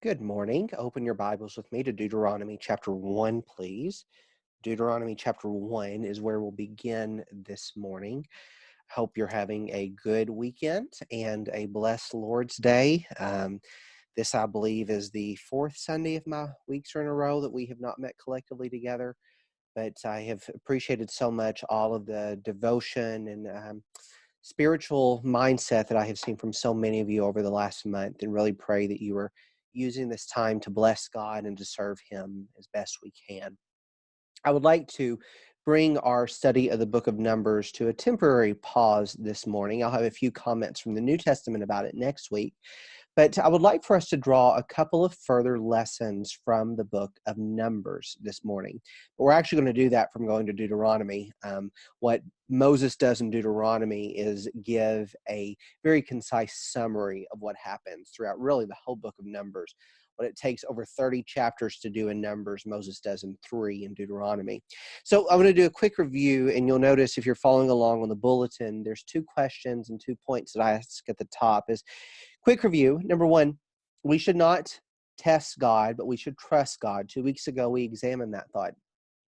Good morning. Open your Bibles with me to Deuteronomy chapter 1, please. Deuteronomy chapter 1 is where we'll begin this morning. Hope you're having a good weekend and a blessed Lord's Day. This, I believe, is the fourth Sunday of my weeks in a row that we have not met collectively together. But I have appreciated so much all of the devotion and spiritual mindset that I have seen from so many of you over the last month, and really pray that you are using this time to bless God and to serve Him as best we can. I would like to bring our study of the book of Numbers to a temporary pause this morning. I'll have a few comments from the New Testament about it next week. But I would like for us to draw a couple of further lessons from the book of Numbers this morning. But we're actually going to do that from going to Deuteronomy. What Moses does in Deuteronomy is give a very concise summary of what happens throughout really the whole book of Numbers. What it takes over 30 chapters to do in Numbers, Moses does in 3 in Deuteronomy. So I'm going to do a quick review, and you'll notice if you're following along on the bulletin, there's 2 questions and 2 points that I ask at the top. Quick review. Number 1, we should not test God, but we should trust God. 2 weeks ago, we examined that thought.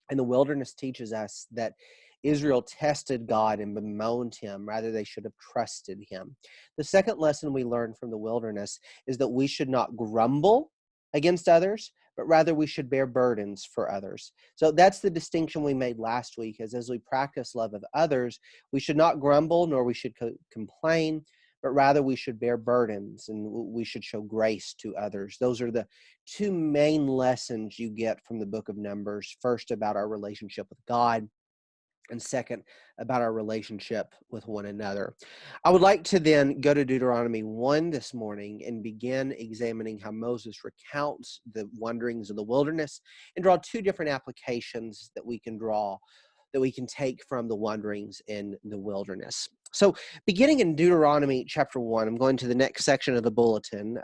And the wilderness teaches us that Israel tested God and bemoaned him. Rather, they should have trusted him. The second lesson we learned from the wilderness is that we should not grumble against others, but rather we should bear burdens for others. So that's the distinction we made last week, as we practice love of others, we should not grumble, nor we should complain, but rather we should bear burdens and we should show grace to others. Those are the 2 main lessons you get from the book of Numbers. First, about our relationship with God, and second, about our relationship with one another. I would like to then go to Deuteronomy 1 this morning and begin examining how Moses recounts the wanderings of the wilderness and draw 2 different applications that we can take from the wanderings in the wilderness. So beginning in Deuteronomy chapter 1, I'm going to the next section of the bulletin.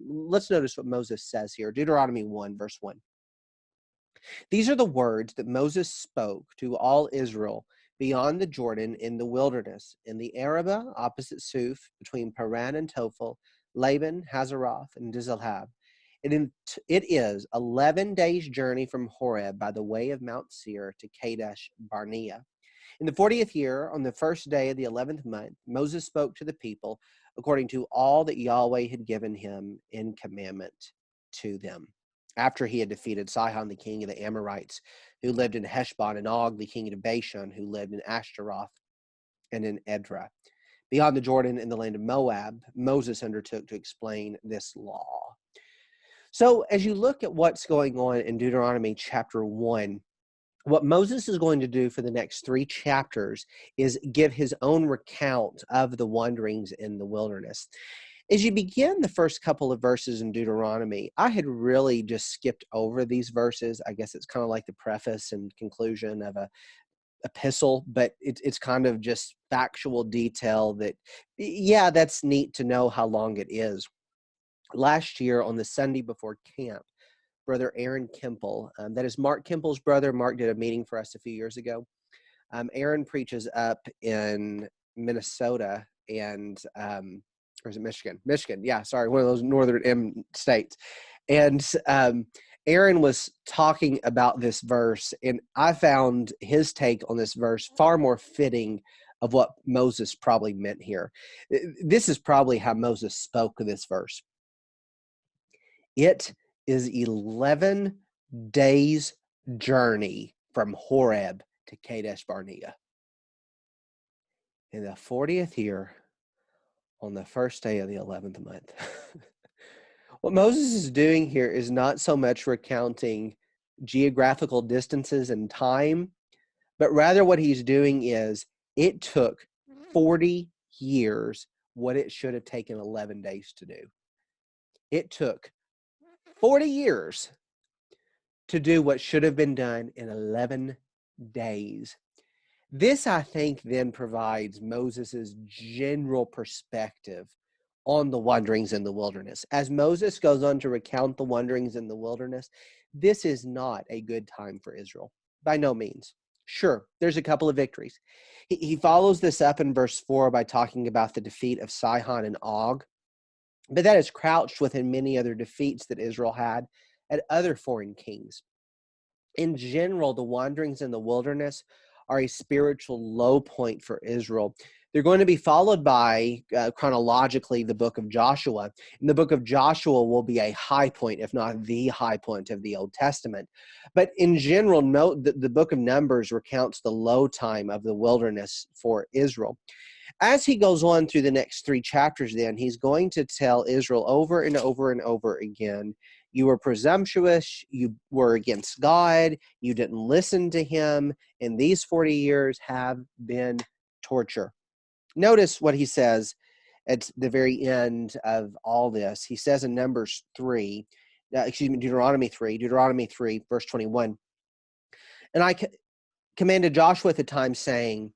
Let's notice what Moses says here. Deuteronomy 1, verse 1. These are the words that Moses spoke to all Israel beyond the Jordan in the wilderness, in the Arabah opposite Suf, between Paran and Tophel, Laban, Hazeroth, and Dizalhab. It is 11 days' journey from Horeb by the way of Mount Seir to Kadesh Barnea. In the 40th year, on the first day of the 11th month, Moses spoke to the people according to all that Yahweh had given him in commandment to them. After he had defeated Sihon, the king of the Amorites, who lived in Heshbon, and Og, the king of Bashan, who lived in Ashtaroth and in Edrei. Beyond the Jordan in the land of Moab, Moses undertook to explain this law. So as you look at what's going on in Deuteronomy chapter 1, what Moses is going to do for the next 3 chapters is give his own recount of the wanderings in the wilderness. As you begin the first couple of verses in Deuteronomy, I had really just skipped over these verses. I guess it's kind of like the preface and conclusion of a epistle, but it's kind of just factual detail that, yeah, that's neat to know how long it is. Last year on the Sunday before camp, Brother Aaron Kemple, that is Mark Kemple's brother. Mark did a meeting for us a few years ago. Aaron preaches up in Minnesota and, or is it Michigan? Michigan, yeah, sorry, one of those northern M states. And Aaron was talking about this verse, and I found his take on this verse far more fitting of what Moses probably meant here. This is probably how Moses spoke of this verse. It is 11 days' journey from Horeb to Kadesh Barnea. In the 40th year, on the first day of the 11th month. What Moses is doing here is not so much recounting geographical distances and time, but rather what he's doing is it took 40 years what it should have taken 11 days to do. It took 40 years to do what should have been done in 11 days. This, I think, then provides Moses' general perspective on the wanderings in the wilderness. As Moses goes on to recount the wanderings in the wilderness, this is not a good time for Israel, by no means. Sure, there's a couple of victories. He follows this up in verse 4 by talking about the defeat of Sihon and Og. But that is crouched within many other defeats that Israel had at other foreign kings. In general, the wanderings in the wilderness are a spiritual low point for Israel. They're going to be followed by, chronologically, the book of Joshua. And the book of Joshua will be a high point, if not the high point of the Old Testament. But in general, note that the book of Numbers recounts the low time of the wilderness for Israel. As he goes on through the next 3 chapters, then he's going to tell Israel over and over and over again, you were presumptuous, you were against God, you didn't listen to him, and these 40 years have been torture. Notice what he says at the very end of all this. He says in Deuteronomy 3, verse 21, and I commanded Joshua at the time, saying,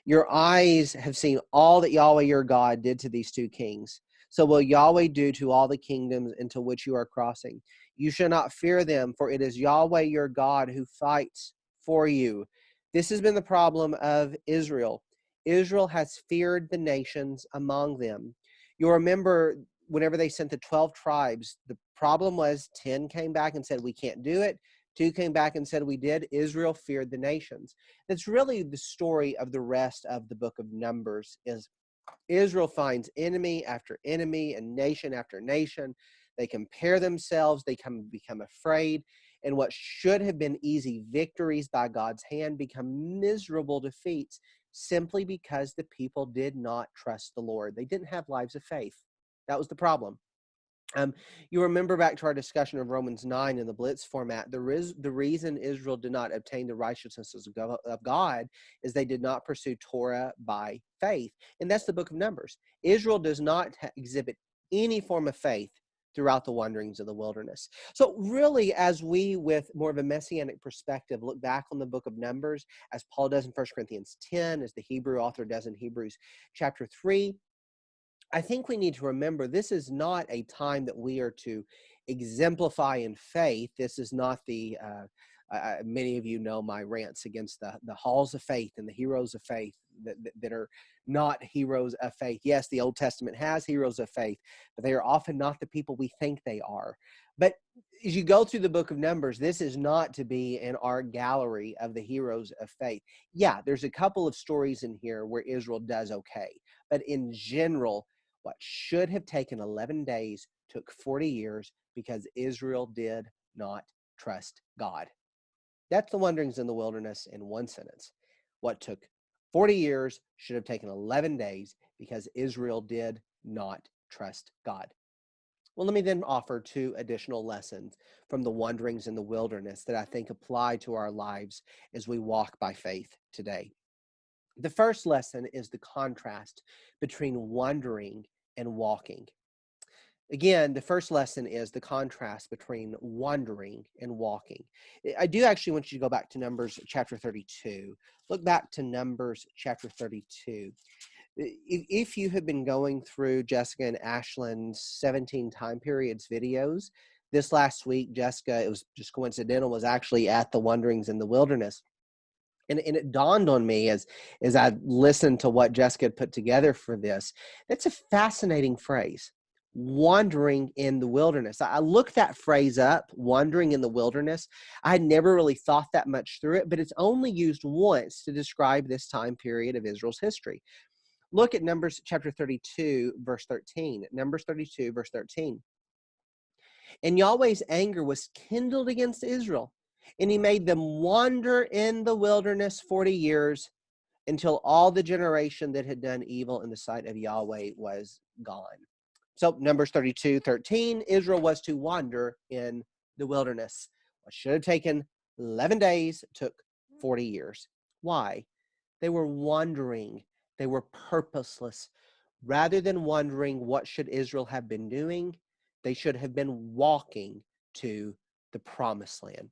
your eyes have seen all that Yahweh your God did to these 2 kings. So will Yahweh do to all the kingdoms into which you are crossing. You shall not fear them, for it is Yahweh your God who fights for you. This has been the problem of Israel. Israel has feared the nations among them. You'll remember whenever they sent the 12 tribes, the problem was 10 came back and said, we can't do it. 2 came back and said, we did. Israel feared the nations. That's really the story of the rest of the book of Numbers, is Israel finds enemy after enemy and nation after nation. They compare themselves. They become afraid. And what should have been easy victories by God's hand become miserable defeats simply because the people did not trust the Lord. They didn't have lives of faith. That was the problem. You remember back to our discussion of Romans 9 in the Blitz format, the reason Israel did not obtain the righteousness of God is they did not pursue Torah by faith. And that's the book of Numbers. Israel does not exhibit any form of faith throughout the wanderings of the wilderness. So really, as we, with more of a messianic perspective, look back on the book of Numbers, as Paul does in 1 Corinthians 10, as the Hebrew author does in Hebrews chapter 3, I think we need to remember this is not a time that we are to exemplify in faith. This is not the, many of you know my rants against the halls of faith and the heroes of faith that are not heroes of faith. Yes, the Old Testament has heroes of faith, but they are often not the people we think they are. But as you go through the book of Numbers, this is not to be in our gallery of the heroes of faith. Yeah, there's a couple of stories in here where Israel does okay. But in general, what should have taken 11 days took 40 years because Israel did not trust God. That's the wanderings in the wilderness in one sentence. What took 40 years should have taken 11 days because Israel did not trust God. Well, let me then offer 2 additional lessons from the wanderings in the wilderness that I think apply to our lives as we walk by faith today. The first lesson is the contrast between wandering and walking. Again, the first lesson is the contrast between wandering and walking. I do actually want you to go back to Numbers chapter 32. Look back to Numbers chapter 32. If you have been going through Jessica and Ashland's 17 time periods videos, this last week, Jessica, it was just coincidental, was actually at the wanderings in the wilderness. And it dawned on me as I listened to what Jessica had put together for this. That's a fascinating phrase, wandering in the wilderness. I looked that phrase up, wandering in the wilderness. I had never really thought that much through it, but it's only used once to describe this time period of Israel's history. Look at Numbers chapter 32, verse 13. Numbers 32, verse 13. And Yahweh's anger was kindled against Israel, and he made them wander in the wilderness 40 years until all the generation that had done evil in the sight of Yahweh was gone. So Numbers 32:13, Israel was to wander in the wilderness. What should have taken 11 days took 40 years. Why? They were wandering. They were purposeless. Rather than wondering what should Israel have been doing, they should have been walking to the promised land.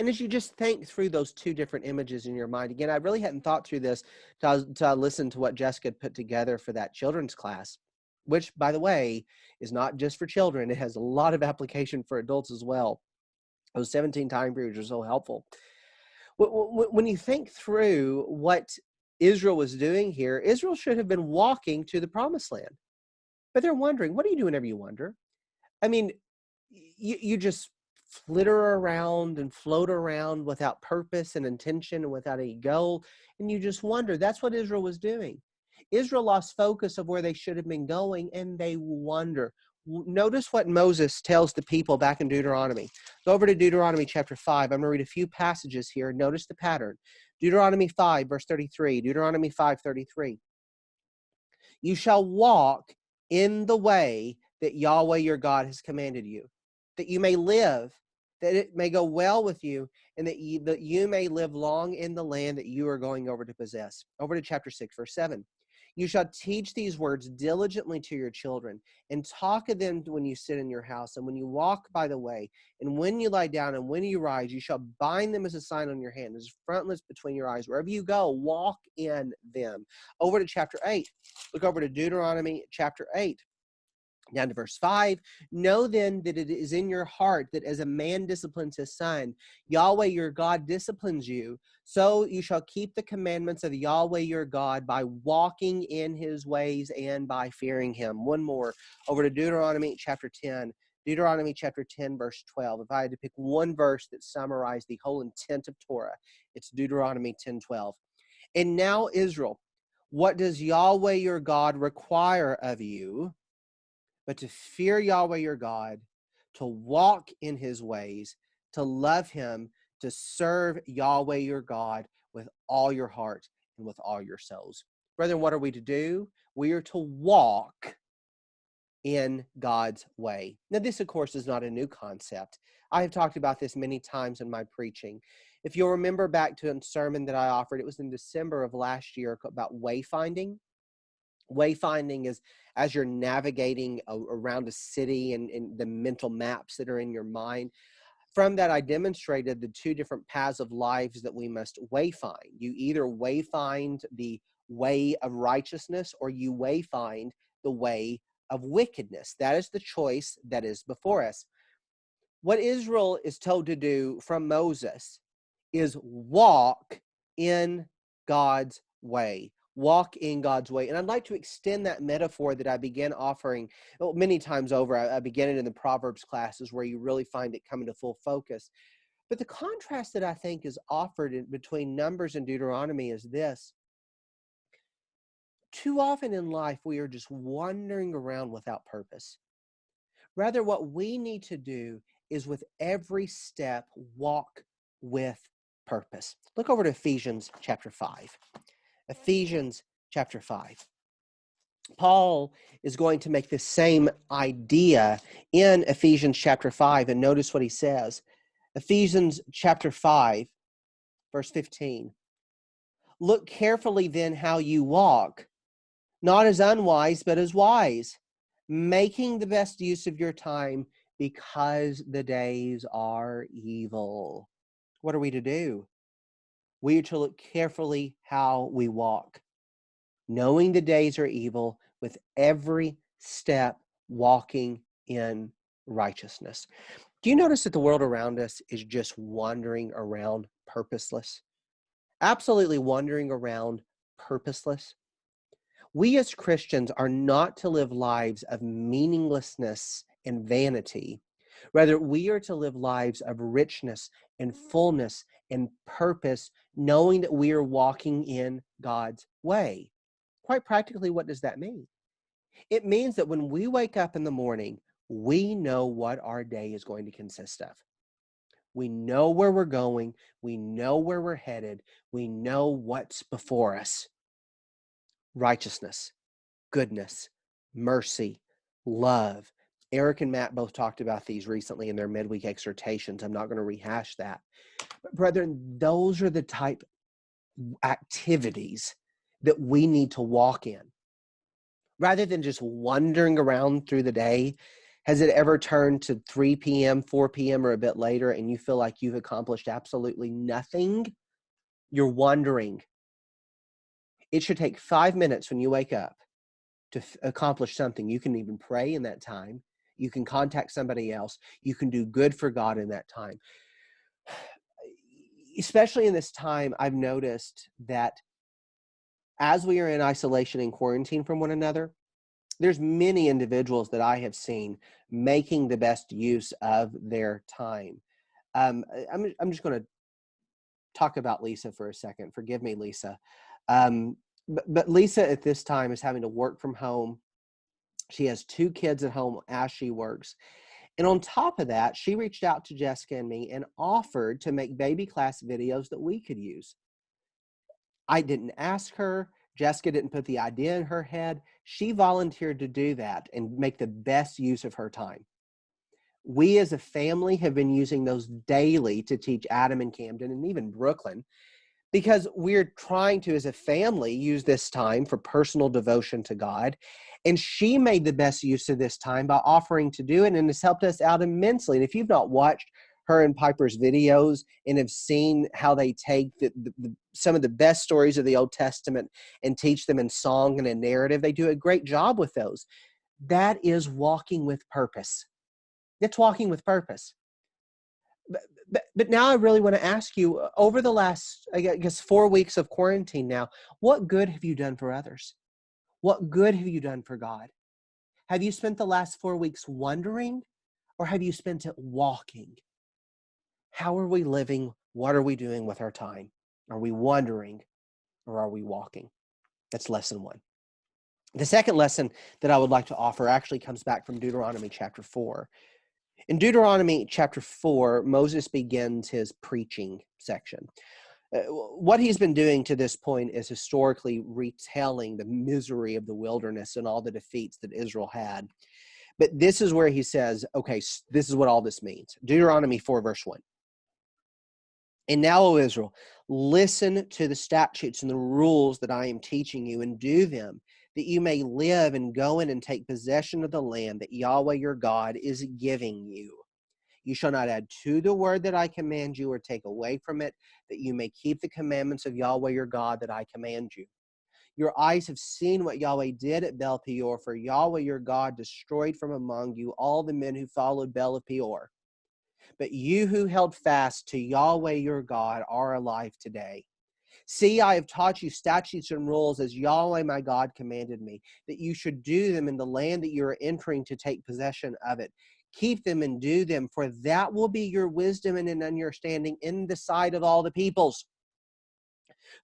And as you just think through those 2 different images in your mind, again, I really hadn't thought through this till I listened to what Jessica had put together for that children's class, which, by the way, is not just for children. It has a lot of application for adults as well. Those 17 time periods are so helpful. When you think through what Israel was doing here, Israel should have been walking to the promised land. But they're wondering, what do you do whenever you wonder? I mean, you just flitter around and float around without purpose and intention and without any goal, and you just wonder. That's what Israel was doing. Israel lost focus of where they should have been going, and they wonder. Notice what Moses tells the people back in Deuteronomy. Go over to Deuteronomy chapter 5. I'm going to read a few passages here. Notice the pattern. Deuteronomy 5, verse 33. Deuteronomy 5:33. You shall walk in the way that Yahweh your God has commanded you, that you may live, that it may go well with you, and that you may live long in the land that you are going over to possess. Over to chapter 6, verse 7. You shall teach these words diligently to your children, and talk of them when you sit in your house, and when you walk by the way, and when you lie down, and when you rise. You shall bind them as a sign on your hand, as frontlets between your eyes. Wherever you go, walk in them. Over to chapter 8. Look over to Deuteronomy chapter 8. Down to verse 5. Know then that it is in your heart that as a man disciplines his son, Yahweh your God disciplines you. So you shall keep the commandments of Yahweh your God by walking in his ways and by fearing him. One more. Over to Deuteronomy chapter 10. Deuteronomy chapter 10, verse 12. If I had to pick one verse that summarized the whole intent of Torah, it's Deuteronomy 10:12. And now, Israel, what does Yahweh your God require of you but to fear Yahweh your God, to walk in his ways, to love him, to serve Yahweh your God with all your heart and with all your souls? Brethren, what are we to do? We are to walk in God's way. Now, this, of course, is not a new concept. I have talked about this many times in my preaching. If you'll remember back to a sermon that I offered, it was in December of last year about wayfinding. Wayfinding is as you're navigating around a city and the mental maps that are in your mind. From that, I demonstrated the two different paths of lives that we must wayfind. You either wayfind the way of righteousness or you wayfind the way of wickedness. That is the choice that is before us. What Israel is told to do from Moses is walk in God's way. Walk in God's way. And I'd like to extend that metaphor that I began offering many times over. I began it in the Proverbs classes where you really find it coming to full focus. But the contrast that I think is offered between Numbers and Deuteronomy is this. Too often in life, we are just wandering around without purpose. Rather, what we need to do is with every step, walk with purpose. Look over to Ephesians chapter 5. Ephesians chapter 5. Paul is going to make the same idea in Ephesians chapter 5, and notice what he says. Ephesians chapter 5, verse 15. Look carefully then how you walk, not as unwise, but as wise, making the best use of your time because the days are evil. What are we to do? We are to look carefully how we walk, knowing the days are evil, with every step walking in righteousness. Do you notice that the world around us is just wandering around purposeless? Absolutely wandering around purposeless. We as Christians are not to live lives of meaninglessness and vanity. Rather, we are to live lives of richness and fullness and purpose, knowing that we are walking in God's way. Quite practically, what does that mean? It means that when we wake up in the morning, we know what our day is going to consist of. We know where we're going. We know where we're headed. We know what's before us. Righteousness, goodness, mercy, love. Eric and Matt both talked about these recently in their midweek exhortations. I'm not going to rehash that. But brethren, those are the type activities that we need to walk in. Rather than just wandering around through the day, has it ever turned to 3 p.m., 4 p.m., or a bit later, and you feel like you've accomplished absolutely nothing? You're wandering. It should take 5 minutes when you wake up to accomplish something. You can even pray in that time. You can contact somebody else. You can do good for God in that time. Especially in this time, I've noticed that as we are in isolation and quarantine from one another, There's many individuals that I have seen making the best use of their time. I'm just going to talk about Lisa for a second. Forgive me, Lisa. But Lisa at this time is having to work from home. She has 2 kids at home as she works. And on top of that, she reached out to Jessica and me and offered to make baby class videos that we could use. I didn't ask her. Jessica didn't put the idea in her head. She volunteered to do that and make the best use of her time. We as a family have been using those daily to teach Adam and Camden and even Brooklyn, because we're trying to, as a family, use this time for personal devotion to God. And she made the best use of this time by offering to do it, and it's helped us out immensely. And if you've not watched her and Piper's videos and have seen how they take some of the best stories of the Old Testament and teach them in song and in narrative, they do a great job with those. That is walking with purpose. It's walking with purpose. But now I really want to ask you, over the last, I guess, 4 weeks of quarantine now, what good have you done for others? What good have you done for God? Have you spent the last 4 weeks wondering, or have you spent it walking? How are we living? What are we doing with our time? Are we wondering, or are we walking? That's lesson 1. The second lesson that I would like to offer actually comes back from Deuteronomy chapter 4. In Deuteronomy chapter 4, Moses begins his preaching section. What he's been doing to this point is historically retelling the misery of the wilderness and all the defeats that Israel had. But this is where he says, okay, this is what all this means. Deuteronomy 4, verse 1. And now, O Israel, listen to the statutes and the rules that I am teaching you, and do them, that you may live and go in and take possession of the land that Yahweh your God is giving you. You shall not add to the word that I command you or take away from it, that you may keep the commandments of Yahweh your God that I command you. Your eyes have seen what Yahweh did at Baal Peor, for Yahweh your God destroyed from among you all the men who followed Baal of Peor. But you who held fast to Yahweh your God are alive today. See, I have taught you statutes and rules as Yahweh my God commanded me, that you should do them in the land that you are entering to take possession of it. Keep them and do them, for that will be your wisdom and an understanding in the sight of all the peoples,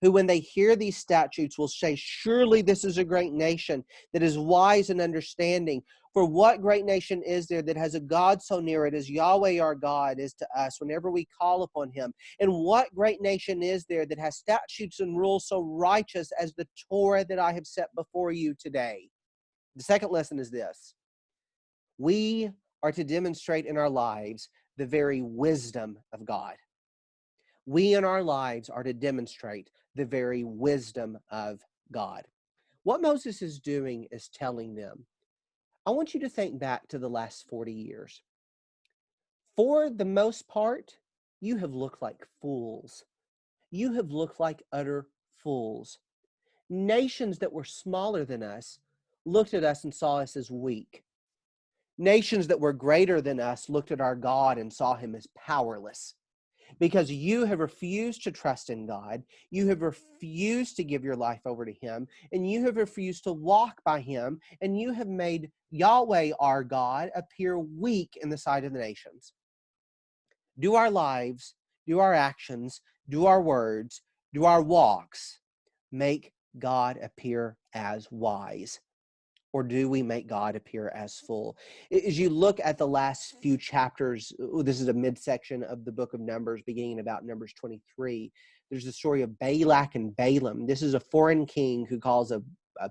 who when they hear these statutes will say, surely this is a great nation that is wise and understanding. For what great nation is there that has a God so near it as Yahweh our God is to us whenever we call upon him? And what great nation is there that has statutes and rules so righteous as the Torah that I have set before you today? The second lesson is this. We are to demonstrate in our lives the very wisdom of God. We in our lives are to demonstrate the very wisdom of God. What Moses is doing is telling them, I want you to think back to the last 40 years. For the most part, you have looked like fools. You have looked like utter fools. Nations that were smaller than us looked at us and saw us as weak. Nations that were greater than us looked at our God and saw him as powerless. Because you have refused to trust in God, you have refused to give your life over to him, and you have refused to walk by him, and you have made Yahweh our God appear weak in the sight of the nations. Do our lives, do our actions, do our words, do our walks make God appear as wise? Or do we make God appear as full? As you look at the last few chapters, this is a midsection of the book of Numbers, beginning about Numbers 23. There's the story of Balak and Balaam. This is a foreign king who calls a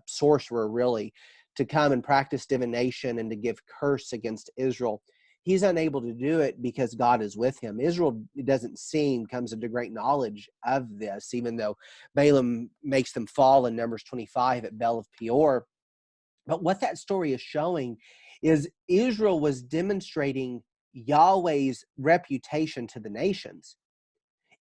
sorcerer, really, to come and practice divination and to give curse against Israel. He's unable to do it because God is with him. Israel, it doesn't seem, comes into great knowledge of this, even though Balaam makes them fall in Numbers 25 at Baal of Peor. But what that story is showing is Israel was demonstrating Yahweh's reputation to the nations.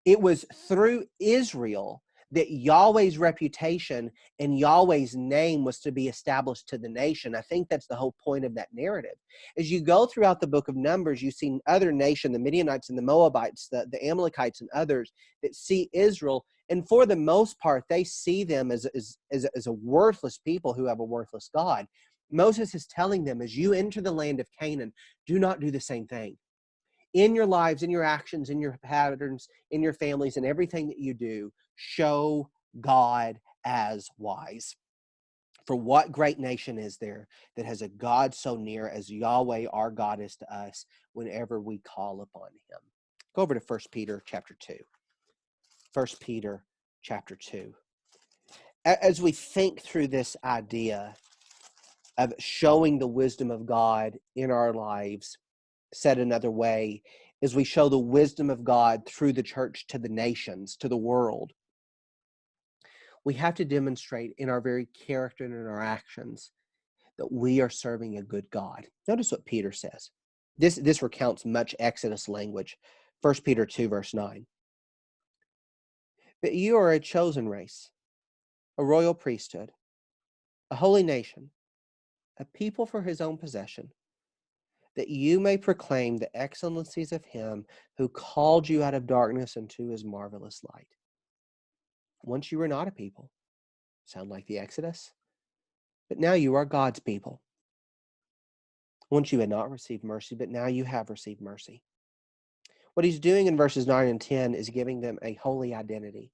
It was through Israel that Yahweh's reputation and Yahweh's name was to be established to the nation. I think that's the whole point of that narrative. As you go throughout the book of Numbers, you see other nations, the Midianites and the Moabites, the Amalekites and others that see Israel, and for the most part, they see them as a worthless people who have a worthless God. Moses is telling them, as you enter the land of Canaan, do not do the same thing. In your lives, in your actions, in your patterns, in your families, and everything that you do, show God as wise. For what great nation is there that has a God so near as Yahweh our God is to us whenever we call upon him? Go over to 1 Peter chapter 2. 1 Peter chapter 2. As we think through this idea of showing the wisdom of God in our lives, said another way, is we show the wisdom of God through the church to the nations, to the world. We have to demonstrate in our very character and in our actions that we are serving a good God. Notice what Peter says. This recounts much Exodus language. 1 Peter 2, verse 9. But you are a chosen race, a royal priesthood, a holy nation, a people for his own possession, that you may proclaim the excellencies of him who called you out of darkness into his marvelous light. Once you were not a people, sound like the Exodus, but now you are God's people. Once you had not received mercy, but now you have received mercy. What he's doing in verses 9 and 10 is giving them a holy identity.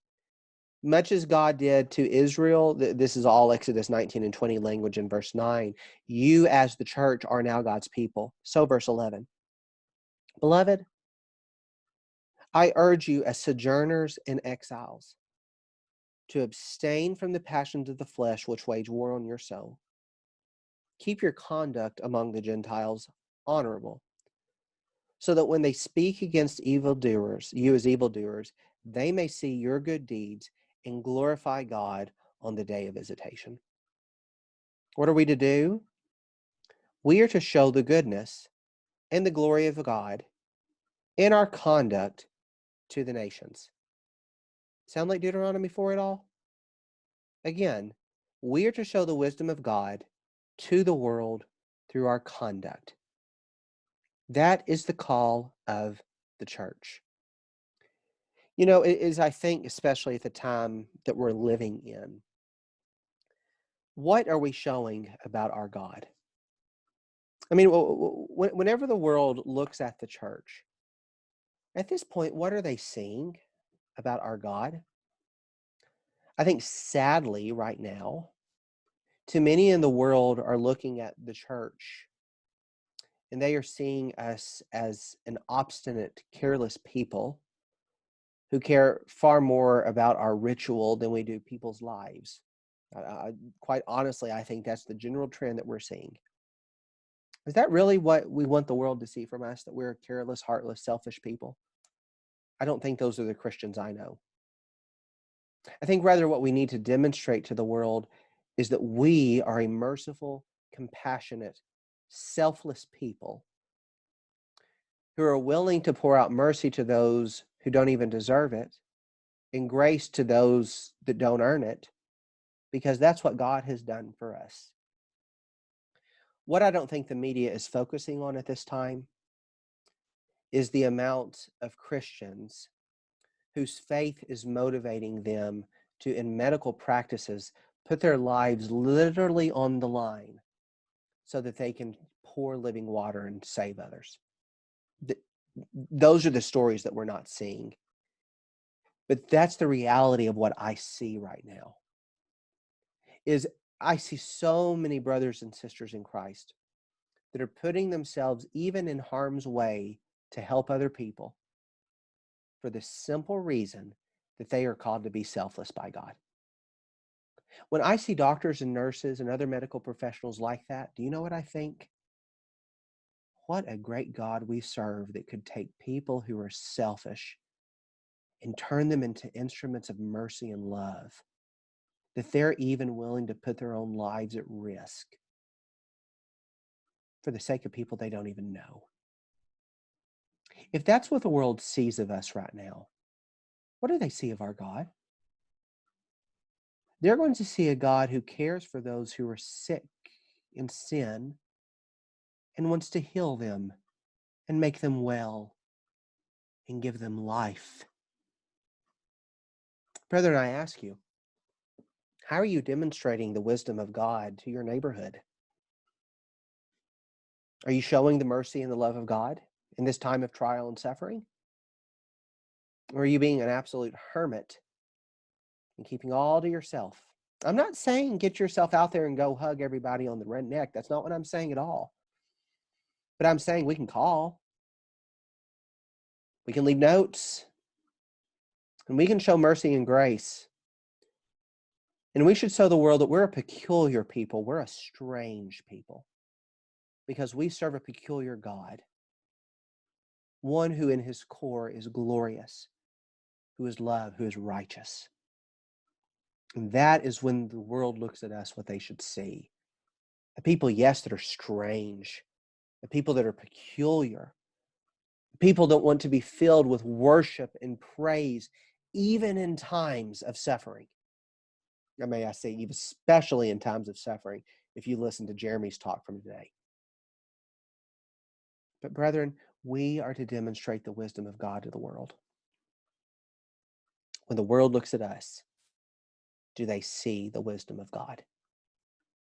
Much as God did to Israel, this is all Exodus 19 and 20 language in verse 9, you as the church are now God's people. So verse 11, beloved, I urge you as sojourners and exiles to abstain from the passions of the flesh which wage war on your soul. Keep your conduct among the Gentiles honorable, so that when they speak against evildoers, you as evildoers, they may see your good deeds and glorify God on the day of visitation. What are we to do? We are to show the goodness and the glory of God in our conduct to the nations. Sound like Deuteronomy 4 at all? Again, we are to show the wisdom of God to the world through our conduct. That is the call of the church. You know, it is, I think, especially at the time that we're living in, what are we showing about our God? I mean, whenever the world looks at the church, at this point, what are they seeing about our God? I think sadly right now, too many in the world are looking at the church and they are seeing us as an obstinate, careless people who care far more about our ritual than we do people's lives. Quite honestly, I think that's the general trend that we're seeing. Is that really what we want the world to see from us, that we're careless, heartless, selfish people? I don't think those are the Christians I know. I think rather what we need to demonstrate to the world is that we are a merciful, compassionate, selfless people who are willing to pour out mercy to those who don't even deserve it and grace to those that don't earn it, because that's what God has done for us. What I don't think the media is focusing on at this time is the amount of Christians whose faith is motivating them to, in medical practices, put their lives literally on the line so that they can pour living water and save others. Those are the stories that we're not seeing. But that's the reality of what I see right now. Is I see so many brothers and sisters in Christ that are putting themselves even in harm's way to help other people for the simple reason that they are called to be selfless by God. When I see doctors and nurses and other medical professionals like that, do you know what I think? What a great God we serve that could take people who are selfish and turn them into instruments of mercy and love, that they're even willing to put their own lives at risk for the sake of people they don't even know. If that's what the world sees of us right now, what do they see of our God? They're going to see a God who cares for those who are sick in sin and wants to heal them and make them well and give them life. Brethren, I ask you, how are you demonstrating the wisdom of God to your neighborhood? Are you showing the mercy and the love of God in this time of trial and suffering? Or are you being an absolute hermit and keeping all to yourself? I'm not saying get yourself out there and go hug everybody on the neck. That's not what I'm saying at all. But I'm saying we can call. We can leave notes. And we can show mercy and grace. And we should show the world that we're a peculiar people. We're a strange people. Because we serve a peculiar God. One who in his core is glorious. Who is love, who is righteous. And that is when the world looks at us what they should see. A people, yes, that are strange. A people that are peculiar. People that want to be filled with worship and praise, even in times of suffering. Or may I say, even especially in times of suffering, if you listen to Jeremy's talk from today. But brethren, we are to demonstrate the wisdom of God to the world. When the world looks at us, do they see the wisdom of God?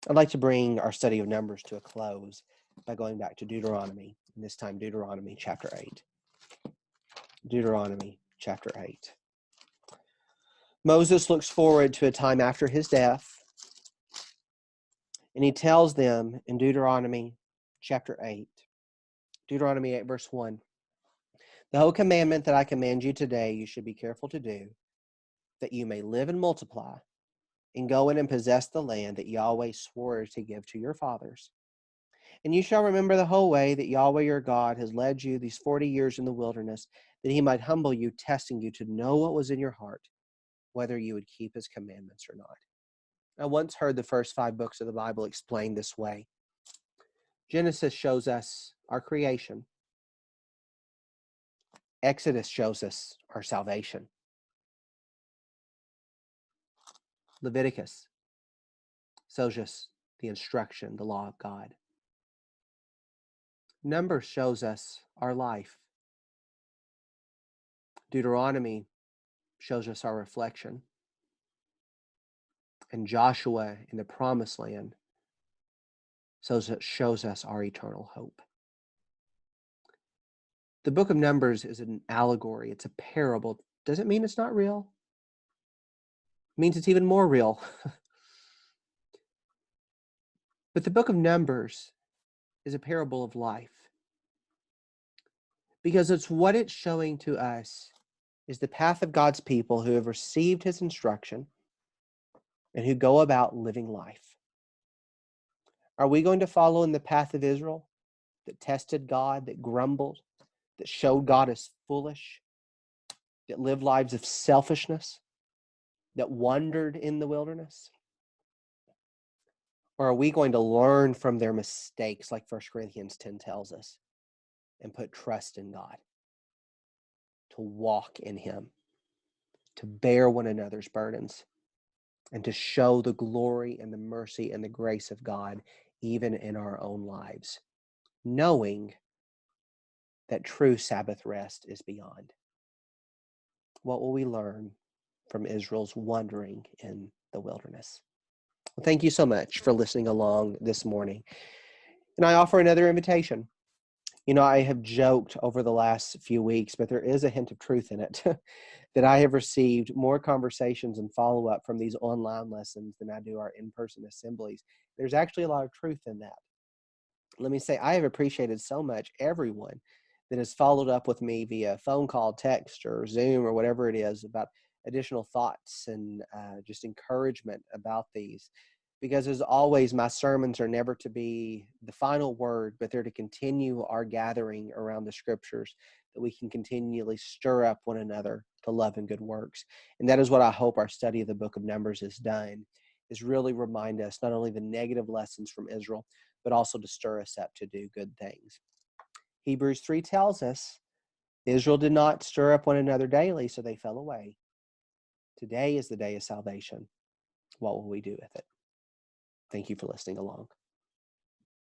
I'd like to bring our study of Numbers to a close by going back to Deuteronomy, and this time Deuteronomy chapter 8. Deuteronomy chapter 8. Moses looks forward to a time after his death, and he tells them in Deuteronomy chapter 8, Deuteronomy 8 verse 1, the whole commandment that I command you today you should be careful to do, that you may live and multiply, and go in and possess the land that Yahweh swore to give to your fathers. And you shall remember the whole way that Yahweh your God has led you these 40 years in the wilderness, that he might humble you, testing you to know what was in your heart, whether you would keep his commandments or not. I once heard the first 5 books of the Bible explained this way. Genesis shows us our creation. Exodus shows us our salvation. Leviticus shows us the instruction, the law of God. Numbers shows us our life. Deuteronomy shows us our reflection. And Joshua in the promised land shows us our eternal hope. The book of Numbers is an allegory. It's a parable. Does it mean it's not real? It means it's even more real. But the book of Numbers is a parable of life. Because it's what it's showing to us is the path of God's people who have received his instruction and who go about living life. Are we going to follow in the path of Israel that tested God, that grumbled, that showed God as foolish, that lived lives of selfishness, that wandered in the wilderness? Or are we going to learn from their mistakes, like 1 Corinthians 10 tells us, and put trust in God, to walk in him, to bear one another's burdens, and to show the glory and the mercy and the grace of God even in our own lives, knowing that true Sabbath rest is beyond? What will we learn from Israel's wandering in the wilderness? Well, thank you so much for listening along this morning. And I offer another invitation. You know, I have joked over the last few weeks, but there is a hint of truth in it, that I have received more conversations and follow-up from these online lessons than I do our in-person assemblies. There's actually a lot of truth in that. Let me say, I have appreciated so much everyone that has followed up with me via phone call, text, or Zoom, or whatever it is, about additional thoughts and just encouragement about these. Because as always, my sermons are never to be the final word, but they're to continue our gathering around the scriptures, that we can continually stir up one another to love and good works. And that is what I hope our study of the book of Numbers has done, is really remind us not only the negative lessons from Israel, but also to stir us up to do good things. Hebrews 3 tells us Israel did not stir up one another daily, so they fell away. Today is the day of salvation. What will we do with it? Thank you for listening along.